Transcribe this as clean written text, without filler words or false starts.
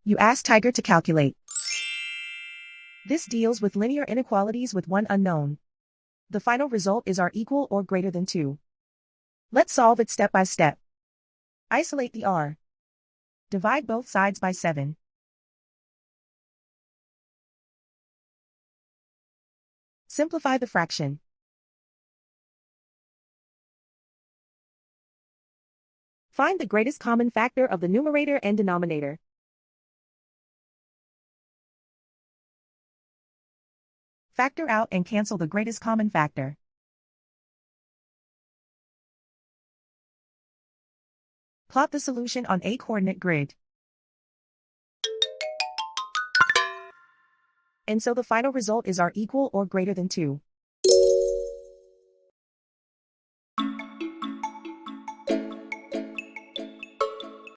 You ask Tiger to calculate. This deals with linear inequalities with one unknown. The final result is r equal or greater than 2. Let's solve it step by step. Isolate the r. Divide both sides by 7. Simplify the fraction. Find the greatest common factor of the numerator and denominator. Factor out and cancel the greatest common factor. Plot the solution on a coordinate grid. And so the final result is r equal or greater than 2.